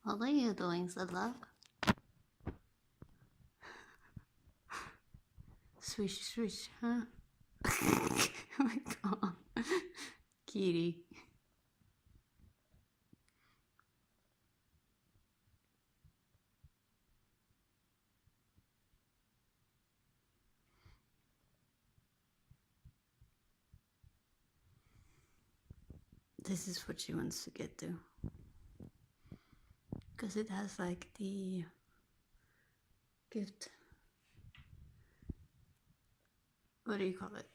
What are you doing, Zelda? Swish, swish, huh? Oh my god. Kitty. This is what she wants to get to. Because it has like the gift. What do you call it?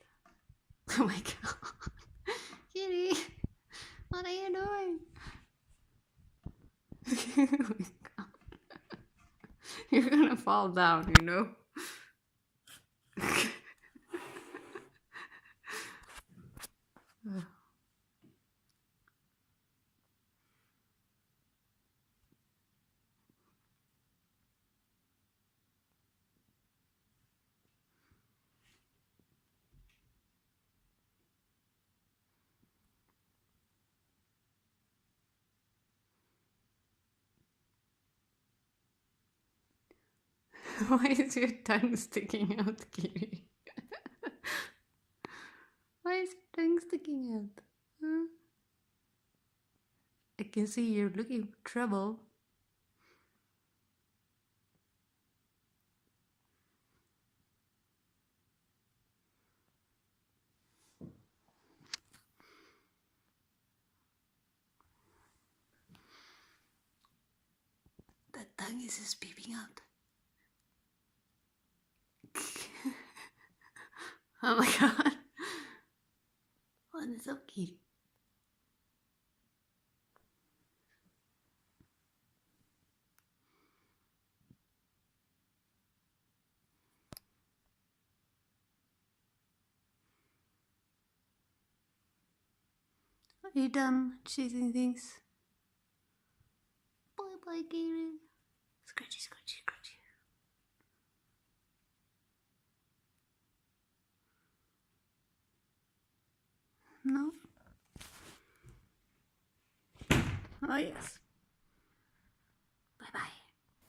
Oh my god. Kitty! What are you doing? Oh my god. You're gonna fall down, you know? Why is your tongue sticking out, Kitty? Why is your tongue sticking out? Huh? I can see you're looking for trouble. That tongue is just peeping out. Oh my god. What is up, Kitty? Are you done chasing things? Bye bye, Kitty. Scratchy, scratchy, scratchy. No? Oh, yes.